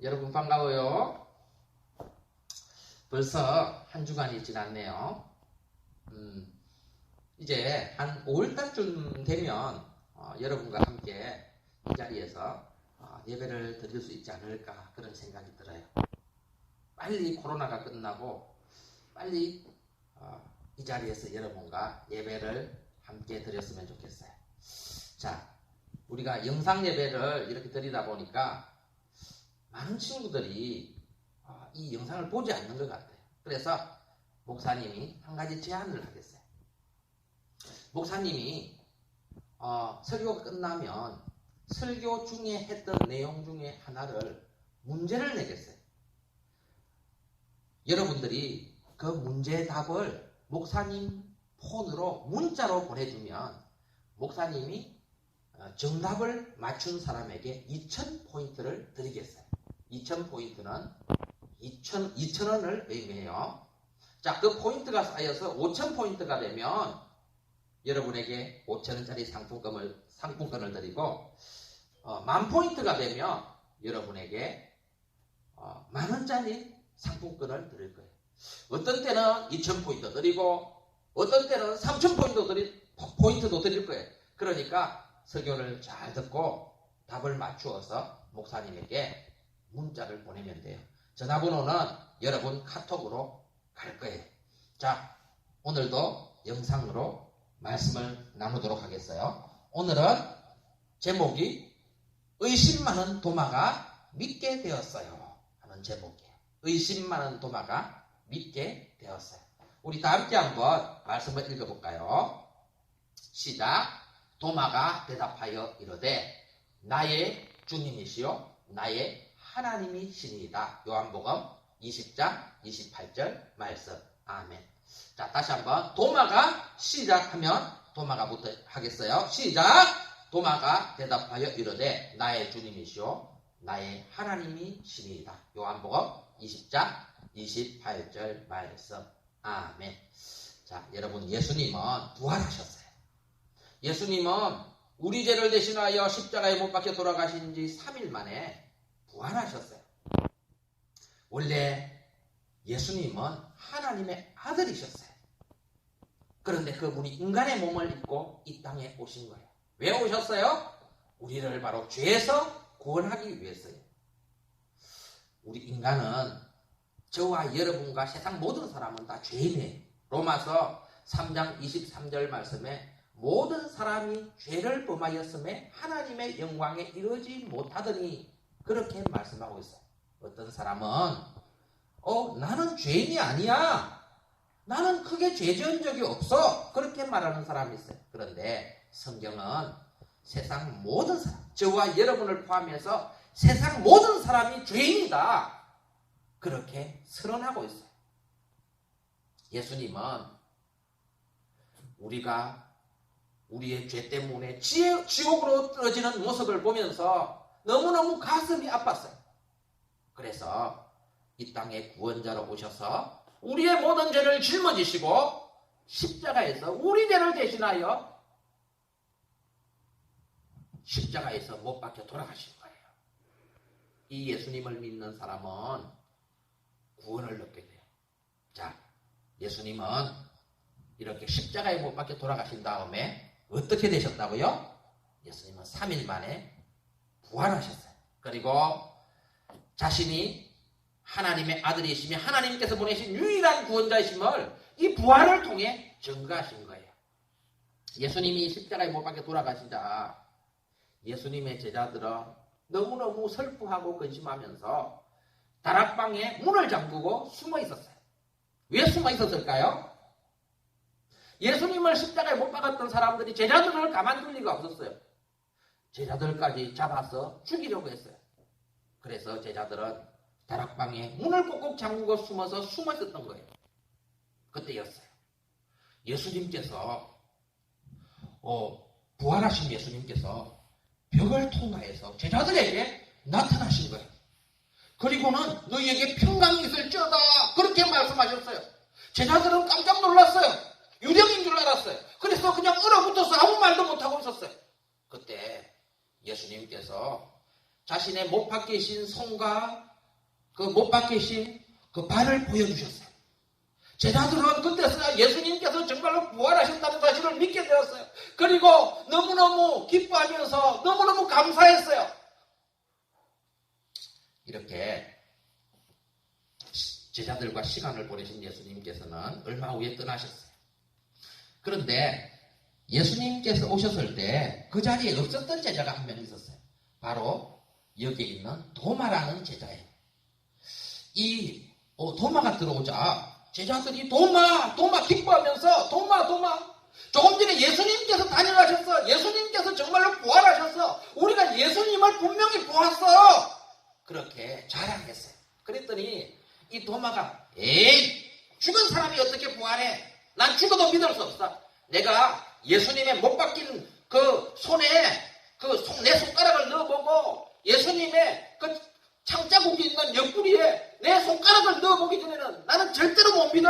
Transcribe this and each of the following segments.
여러분 반가워요. 벌써 한 주간이 지났네요. 이제 한 5월달쯤 되면 여러분과 함께 이 자리에서 예배를 드릴 수 있지 않을까 그런 생각이 들어요. 빨리 코로나가 끝나고 빨리 이 자리에서 여러분과 예배를 함께 드렸으면 좋겠어요. 자, 우리가 영상 예배를 이렇게 드리다 보니까 많은 친구들이 이 영상을 보지 않는 것 같아요. 그래서 목사님이 한 가지 제안을 하겠어요. 목사님이 설교가 끝나면 설교 중에 했던 내용 중에 하나를 문제를 내겠어요. 여러분들이 그 문제 답을 목사님 폰으로 문자로 보내주면 목사님이 정답을 맞춘 사람에게 2,000포인트를 드리겠어요. 2,000포인트는 2,000원을 의미해요. 자, 그 포인트가 쌓여서 5,000포인트가 되면 여러분에게 5,000원짜리 상품권을 드리고 10,000포인트가 되면 여러분에게 만원짜리 상품권을 드릴 거예요. 어떤 때는 2,000포인트 드리고 어떤 때는 3,000포인트도 드릴 거예요. 그러니까 설교를 잘 듣고 답을 맞추어서 목사님에게 문자를 보내면 돼요. 전화번호는 여러분 카톡으로 갈 거예요. 자, 오늘도 영상으로 말씀을 나누도록 하겠어요. 오늘은 제목이 의심 많은 도마가 믿게 되었어요 하는 제목이에요. 의심 많은 도마가 믿게 되었어요. 우리 다 함께 한번 말씀을 읽어볼까요? 시작. 도마가 대답하여 이르되 나의 주님이시요 나의 하나님이시니이다. 요한복음 20장 28절 말씀. 아멘. 자, 다시 한번 도마가 시작하면 도마가부터 하겠어요. 시작. 도마가 대답하여 이르되 나의 주님이시요 나의 하나님이시니이다. 요한복음 20장 28절 말씀. 아멘. 자, 여러분 예수님은 부활하셨어요. 예수님은 우리 죄를 대신하여 십자가에 못 박혀 돌아가신 지 3일 만에 부활하셨어요. 원래 예수님은 하나님의 아들이셨어요. 그런데 그분이 인간의 몸을 입고 이 땅에 오신 거예요. 왜 오셨어요? 우리를 바로 죄에서 구원하기 위해서요. 우리 인간은 저와 여러분과 세상 모든 사람은 다 죄인이에요. 로마서 3장 23절 말씀에 모든 사람이 죄를 범하였음에 하나님의 영광에 이르지 못하더니 그렇게 말씀하고 있어요. 어떤 사람은 나는 죄인이 아니야. 나는 크게 죄 지은 적이 없어. 그렇게 말하는 사람이 있어요. 그런데 성경은 세상 모든 사람, 저와 여러분을 포함해서 세상 모든 사람이 죄인이다. 그렇게 선언하고 있어요. 예수님은 우리가 우리의 죄 때문에 지옥으로 떨어지는 모습을 보면서 너무너무 가슴이 아팠어요. 그래서 이 땅에 구원자로 오셔서 우리의 모든 죄를 짊어지시고 십자가에서 우리 죄를 대신하여 십자가에서 못 박혀 돌아가신 거예요. 이 예수님을 믿는 사람은 구원을 얻게 돼요. 자, 예수님은 이렇게 십자가에 못 박혀 돌아가신 다음에 어떻게 되셨다고요? 예수님은 3일 만에 부활하셨어요. 그리고 자신이 하나님의 아들이시며 하나님께서 보내신 유일한 구원자이심을 이 부활을 통해 증거하신 거예요. 예수님이 십자가에 못 박혀 돌아가시자 예수님의 제자들은 너무너무 슬프하고 근심하면서 다락방에 문을 잠그고 숨어 있었어요. 왜 숨어 있었을까요? 예수님을 십자가에 못 박았던 사람들이 제자들을 가만둘 리가 없었어요. 제자들까지 잡아서 죽이려고 했어요. 그래서 제자들은 다락방에 문을 꼭꼭 잠그고 숨어서 숨어 있었던 거예요. 그때였어요. 예수님께서 부활하신 예수님께서 벽을 통하여서 제자들에게 나타나신 거예요. 그리고는 너희에게 평강이 있을지어다 그렇게 말씀하셨어요. 제자들은 깜짝 놀랐어요. 유령인 줄 알았어요. 그래서 그냥 얼어붙어서 아무 말도 못하고 있었어요. 그때 예수님께서 자신의 못 박히신 손과 그 못 박히신 그 발을 보여주셨어요. 제자들은 그때서야 예수님께서 정말로 부활하셨다는 사실을 믿게 되었어요. 그리고 너무너무 기뻐하면서 너무너무 감사했어요. 이렇게 제자들과 시간을 보내신 예수님께서는 얼마 후에 떠나셨어요. 그런데 예수님께서 오셨을 때 그 자리에 없었던 제자가 한 명 있었어요. 바로 여기에 있는 도마라는 제자예요. 이 도마가 들어오자 제자들이 도마 기뻐하면서 도마 조금 전에 예수님께서 다녀가셨어. 예수님께서 정말로 부활하셨어. 우리가 예수님을 분명히 보았어. 그렇게 자랑했어요. 그랬더니 이 도마가 에이 죽은 사람이 어떻게 부활해? 난 죽어도 믿을 수 없어. 내가 예수님의 못 박힌 그 손에 내 손가락을 넣어보고 예수님의 그 창자국이 있는 옆구리에 내 손가락을 넣어보기 전에는 나는 절대로 못 믿어.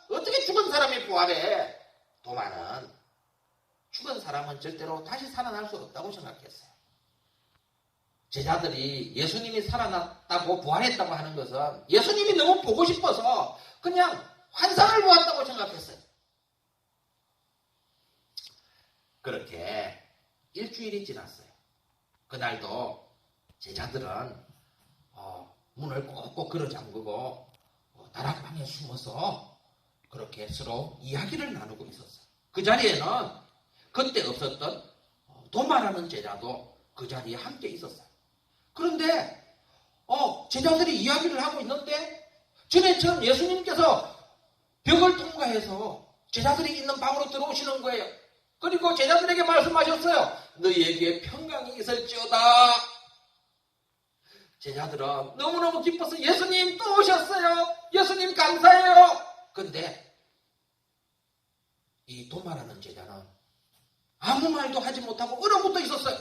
어떻게 죽은 사람이 부활해? 도마는 죽은 사람은 절대로 다시 살아날 수 없다고 생각했어요. 제자들이 예수님이 살아났다고 부활했다고 하는 것은 예수님이 너무 보고 싶어서 그냥 환상을 보았다고 생각했어요. 그렇게 일주일이 지났어요. 그날도 제자들은 문을 꼭꼭 걸어 잠그고 다락방에 숨어서 그렇게 서로 이야기를 나누고 있었어요. 그 자리에는 그때 없었던 도마라는 제자도 그 자리에 함께 있었어요. 그런데 제자들이 이야기를 하고 있는데 전에 처음 예수님께서 벽을 통과해서 제자들이 있는 방으로 들어오시는 거예요. 그리고 제자들에게 말씀하셨어요. 너희에게 평강이 있을지어다. 제자들은 너무너무 기뻐서 예수님 또 오셨어요. 예수님 감사해요. 근데 이 도마라는 제자는 아무 말도 하지 못하고 얼어붙어 있었어요.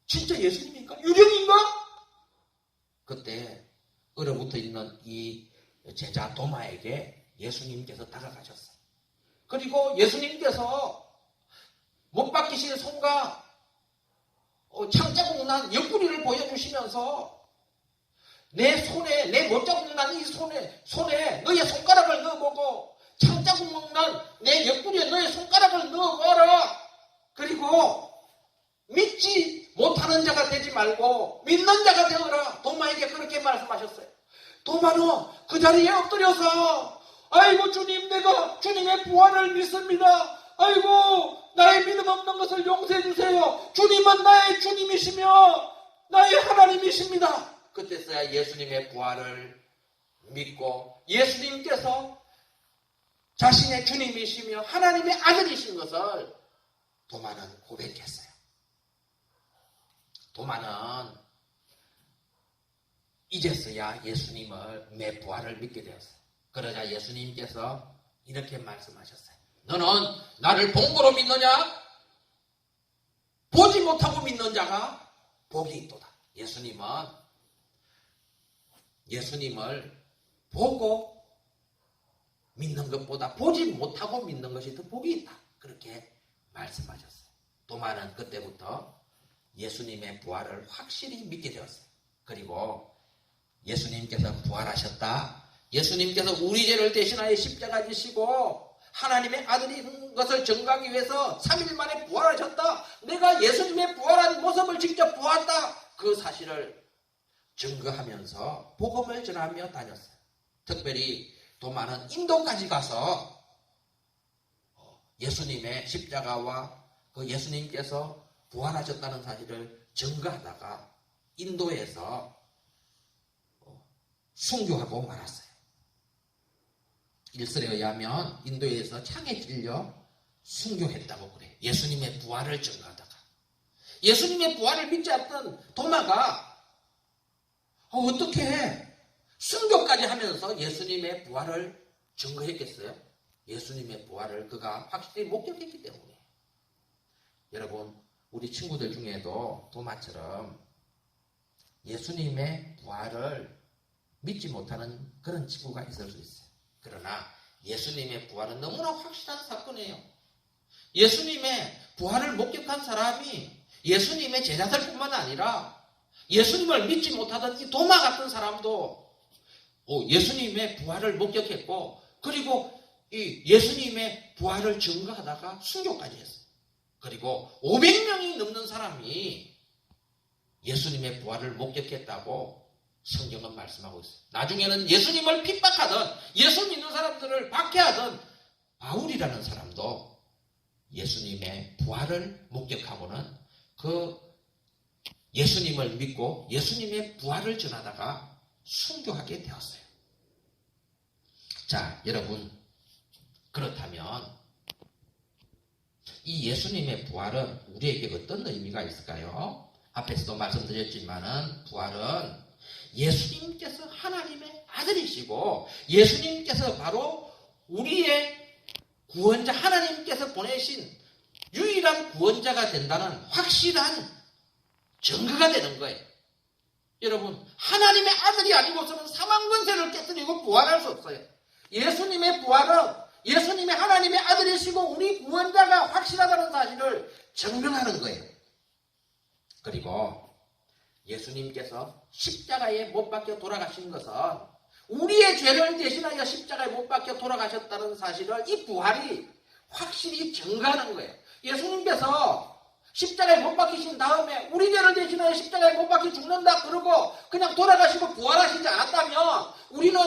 진짜 예수님인가? 유령인가? 그때 얼어붙어 있는 이 제자 도마에게 예수님께서 다가가셨어요. 그리고 예수님께서 못 박히신 손과 창자국 난 옆구리를 보여주시면서 내 손에, 내 못자국 난 이 손에 너의 손가락을 넣어보고 창자국 난 내 옆구리에 너의 손가락을 넣어봐라. 그리고 믿지 못하는 자가 되지 말고 믿는 자가 되어라. 도마에게 그렇게 말씀하셨어요. 도마는 그 자리에 엎드려서 아이고 주님, 내가 주님의 부활을 믿습니다. 아이고 나의 믿음 없는 것을 용서해 주세요. 주님은 나의 주님이시며 나의 하나님이십니다. 그때서야 예수님의 부활을 믿고 예수님께서 자신의 주님이시며 하나님의 아들이신 것을 도마는 고백했어요. 도마는 이제서야 예수님을 내 부활을 믿게 되었어요. 그러자 예수님께서 이렇게 말씀하셨어요. 너는 나를 본 거로 믿느냐? 보지 못하고 믿는 자가 복이 있도다. 예수님을 보고 믿는 것보다 보지 못하고 믿는 것이 더 복이 있다. 그렇게 말씀하셨어요. 도마는 그때부터 예수님의 부활을 확실히 믿게 되었어요. 그리고 예수님께서 부활하셨다. 예수님께서 우리 죄를 대신하여 십자가 지시고 하나님의 아들인 것을 증거하기 위해서 3일 만에 부활하셨다. 내가 예수님의 부활한 모습을 직접 보았다. 그 사실을 증거하면서 복음을 전하며 다녔어요. 특별히 도마는 인도까지 가서 예수님의 십자가와 그 예수님께서 부활하셨다는 사실을 증거하다가 인도에서 순교하고 말았어요. 일설에 의하면 인도에서 창에 찔려 순교했다고 그래요. 예수님의 부활을 증거하다가. 예수님의 부활을 믿지 않던 도마가 어떻게 순교까지 하면서 예수님의 부활을 증거했겠어요? 예수님의 부활을 그가 확실히 목격했기 때문에. 여러분, 우리 친구들 중에도 도마처럼 예수님의 부활을 믿지 못하는 그런 친구가 있을 수 있어요. 그러나 예수님의 부활은 너무나 확실한 사건이에요. 예수님의 부활을 목격한 사람이 예수님의 제자들뿐만 아니라 예수님을 믿지 못하던 이 도마 같은 사람도 예수님의 부활을 목격했고, 그리고 이 예수님의 부활을 증거하다가 순교까지 했어요. 그리고 500명이 넘는 사람이 예수님의 부활을 목격했다고 성경은 말씀하고 있어요. 나중에는 예수님을 핍박하던, 예수 믿는 사람들을 박해하던 바울이라는 사람도 예수님의 부활을 목격하고는 그 예수님을 믿고 예수님의 부활을 전하다가 순교하게 되었어요. 자, 여러분, 그렇다면 이 예수님의 부활은 우리에게 어떤 의미가 있을까요? 앞에서도 말씀드렸지만은 부활은 예수님께서 하나님의 아들이시고 예수님께서 바로 우리의 구원자, 하나님께서 보내신 유일한 구원자가 된다는 확실한 증거가 되는 거예요. 여러분, 하나님의 아들이 아니고서는 사망 권세를 깨뜨리고 부활할 수 없어요. 예수님의 부활은 예수님의 하나님의 아들이시고 우리 구원자가 확실하다는 사실을 증명하는 거예요. 그리고 예수님께서 십자가에 못 박혀 돌아가신 것은 우리의 죄를 대신하여 십자가에 못 박혀 돌아가셨다는 사실을 이 부활이 확실히 증거하는 거예요. 예수님께서 십자가에 못 박히신 다음에 우리 죄를 대신하여 십자가에 못 박혀 죽는다 그러고 그냥 돌아가시고 부활하시지 않았다면 우리는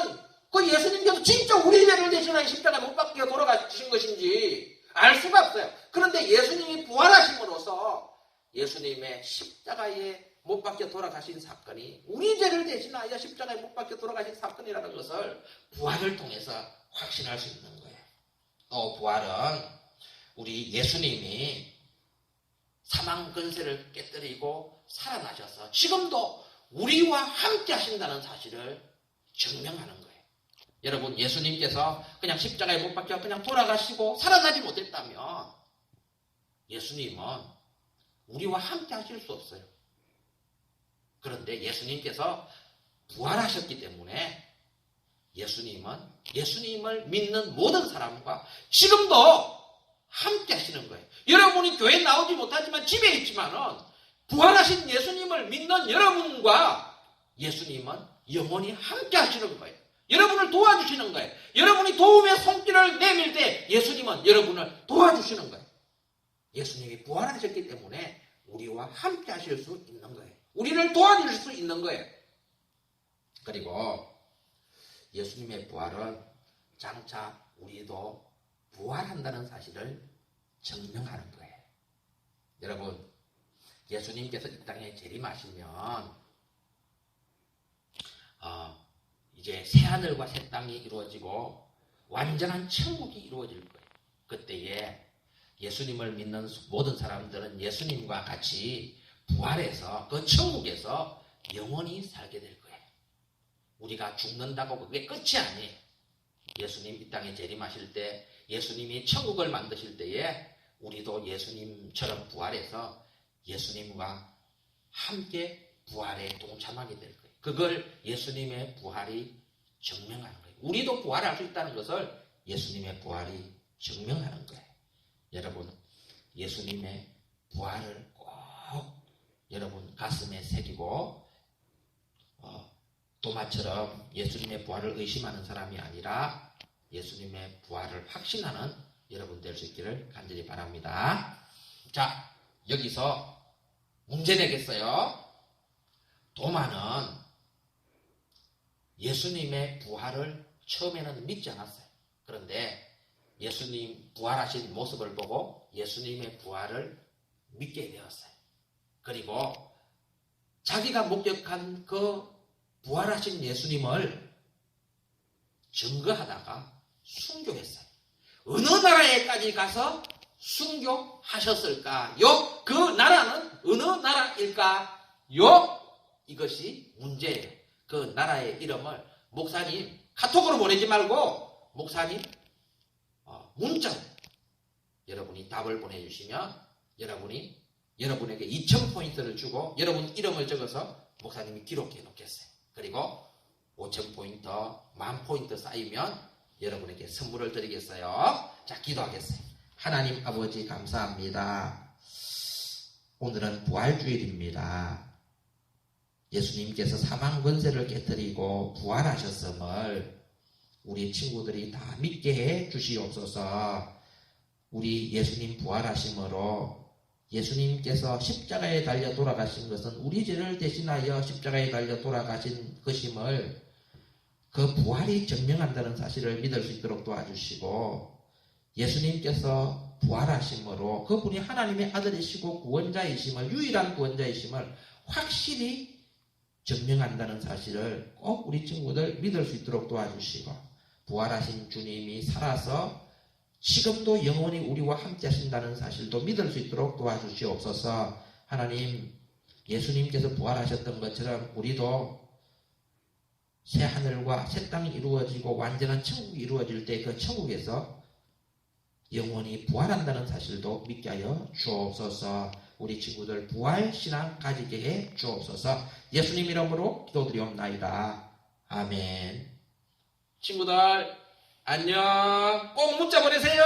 그 예수님께서 진짜 우리 죄를 대신하여 십자가에 못 박혀 돌아가신 것인지 알 수가 없어요. 그런데 예수님이 부활하심으로써 예수님의 십자가에 못 박혀 돌아가신 사건이 우리 죄를 대신하여 십자가에 못 박혀 돌아가신 사건이라는 것을 부활을 통해서 확신할 수 있는 거예요. 또 부활은 우리 예수님이 사망 근세를 깨뜨리고 살아나셔서 지금도 우리와 함께 하신다는 사실을 증명하는 거예요. 여러분, 예수님께서 그냥 십자가에 못 박혀 그냥 돌아가시고 살아나지 못했다면 예수님은 우리와 함께 하실 수 없어요. 그런데 예수님께서 부활하셨기 때문에 예수님을 믿는 모든 사람과 지금도 함께 하시는 거예요. 여러분이 교회에 나오지 못하지만 집에 있지만은 부활하신 예수님을 믿는 여러분과 예수님은 영원히 함께 하시는 거예요. 여러분을 도와주시는 거예요. 여러분이 도움의 손길을 내밀 때 예수님은 여러분을 도와주시는 거예요. 예수님이 부활하셨기 때문에 우리와 함께 하실 수 있는 거예요. 우리를 도와줄 수 있는 거예요. 그리고 예수님의 부활은 장차 우리도 부활한다는 사실을 증명하는 거예요. 여러분, 예수님께서 이 땅에 재림하시면 이제 새하늘과 새 땅이 이루어지고 완전한 천국이 이루어질 거예요. 그때에 예수님을 믿는 모든 사람들은 예수님과 같이 부활해서 그 천국에서 영원히 살게 될 거예요. 우리가 죽는다고 그게 끝이 아니에요. 예수님 이 땅에 재림하실 때 예수님이 천국을 만드실 때에 우리도 예수님처럼 부활해서 예수님과 함께 부활에 동참하게 될 거예요. 그걸 예수님의 부활이 증명하는 거예요. 우리도 부활할 수 있다는 것을 예수님의 부활이 증명하는 거예요. 여러분, 예수님의 부활을 꼭 여러분 가슴에 새기고 도마처럼 예수님의 부활을 의심하는 사람이 아니라 예수님의 부활을 확신하는 여러분 될 수 있기를 간절히 바랍니다. 자, 여기서 문제 내겠어요. 도마는 예수님의 부활을 처음에는 믿지 않았어요. 그런데 예수님 부활하신 모습을 보고 예수님의 부활을 믿게 되었어요. 그리고 자기가 목격한 그 부활하신 예수님을 증거하다가 순교했어요. 어느 나라에까지 가서 순교하셨을까요? 그 나라는 어느 나라일까요? 이것이 문제예요. 그 나라의 이름을 목사님 카톡으로 보내지 말고 목사님 문자로 여러분이 답을 보내주시면 여러분에게 2000포인트를 주고 여러분 이름을 적어서 목사님이 기록해 놓겠어요. 그리고 5000포인트, 10,000포인트 쌓이면 여러분에게 선물을 드리겠어요. 자, 기도하겠어요. 하나님 아버지 감사합니다. 오늘은 부활주일입니다. 예수님께서 사망 권세를 깨뜨리고 부활하셨음을 우리 친구들이 다 믿게 해 주시옵소서. 우리 예수님 부활하심으로 예수님께서 십자가에 달려 돌아가신 것은 우리 죄를 대신하여 십자가에 달려 돌아가신 것임을 그 부활이 증명한다는 사실을 믿을 수 있도록 도와주시고, 예수님께서 부활하심으로 그분이 하나님의 아들이시고 구원자이심을, 유일한 구원자이심을 확실히 증명한다는 사실을 꼭 우리 친구들 믿을 수 있도록 도와주시고, 부활하신 주님이 살아서 지금도 영원히 우리와 함께 하신다는 사실도 믿을 수 있도록 도와주시옵소서. 하나님, 예수님께서 부활하셨던 것처럼 우리도 새 하늘과 새 땅이 이루어지고 완전한 천국이 이루어질 때 그 천국에서 영원히 부활한다는 사실도 믿게 하여 주옵소서. 우리 친구들 부활 신앙 가지게 해 주옵소서. 예수님 이름으로 기도드리옵나이다. 아멘. 친구들 안녕. 꼭 문자 보내세요.